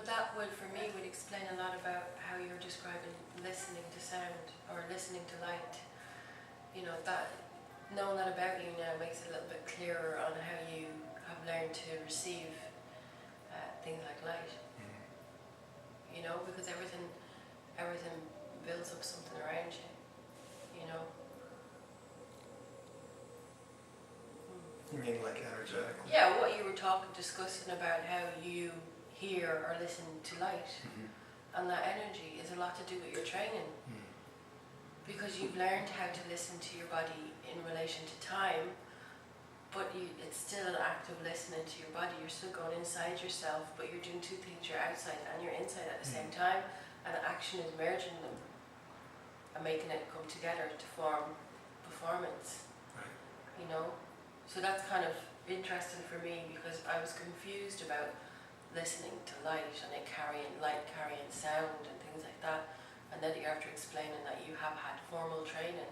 that would, for me, would explain a lot about how you're describing listening to sound or listening to light. You know, that knowing that about you now makes it a little bit clearer on how you have learned to receive things like light. You know, because everything builds up something around you. You know. You mean like energetically? Yeah, what you were discussing about how you hear or listen to light, and that energy is a lot to do with your training. Because you've learned how to listen to your body in relation to time, but it's still an act of listening to your body. You're still going inside yourself, but you're doing two things. You're outside and you're inside at the same time, and action is merging them and making it come together to form performance. Right. You know? So that's kind of interesting for me, because I was confused about listening to light and it carrying sound and things like that. And then you're after explaining that you have had formal training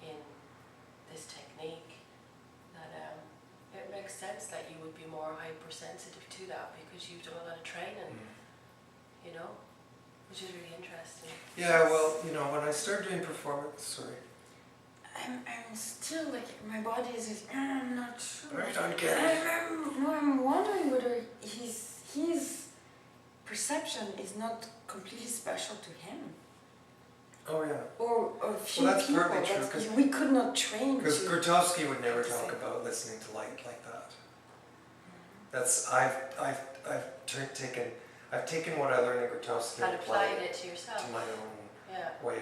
in this technique, that it makes sense that you would be more hypersensitive to that because you've done a lot of training, you know, which is really interesting. Yeah, well, you know, when I started doing performance, I'm still like, my body is just, I'm not sure. I don't get it. I'm wondering whether his perception is not completely special to him. Oh yeah. Or a few Well, that's people partly true, that 'cause we could not train to. Because Grotowski would never to talk say. about listening to light like that. That's I've taken what I learned in Grotowski And and applied applied it it to yourself. to my own Yeah. way